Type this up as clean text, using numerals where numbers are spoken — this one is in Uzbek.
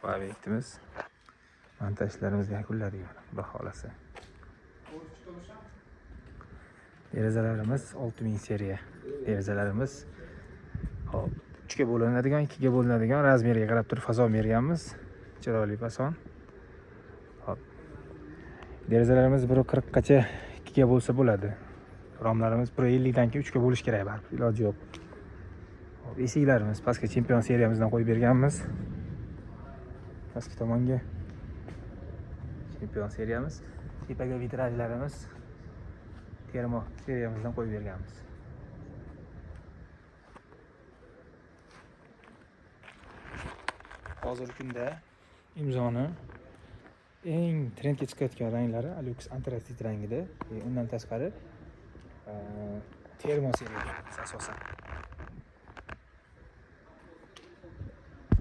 Bu obyektimiz montaj ishlarimiz yakunladik, xudo xolasa. Derazalarimiz 6000 seriya derazalarimiz. Hop, 3 ga bo'linadigan, 2 ga bo'linadigan razmeriga qarab turib fason berganmiz. Chiroyli fason. Hop. Derazalarimiz 1.40 gacha 2 ga bo'lsa bo'ladi. Romlarimiz 1.50 dan keyin 3 ga bo'lish kerak baribir, iloji yo'q. Hop, eshiklarimiz pastga chempion seriyamizdan qo'yib berganmiz. Pastki tomonga chempion seriyamiz, tepaga vitrajlarimiz termo seriyamizdan qo'yib berganmiz. Hozirgi kunda imzoni eng trendga chiqayotgan ranglari Alux Anthracite rangida. Undan tashqari termo seriyamiz asosan.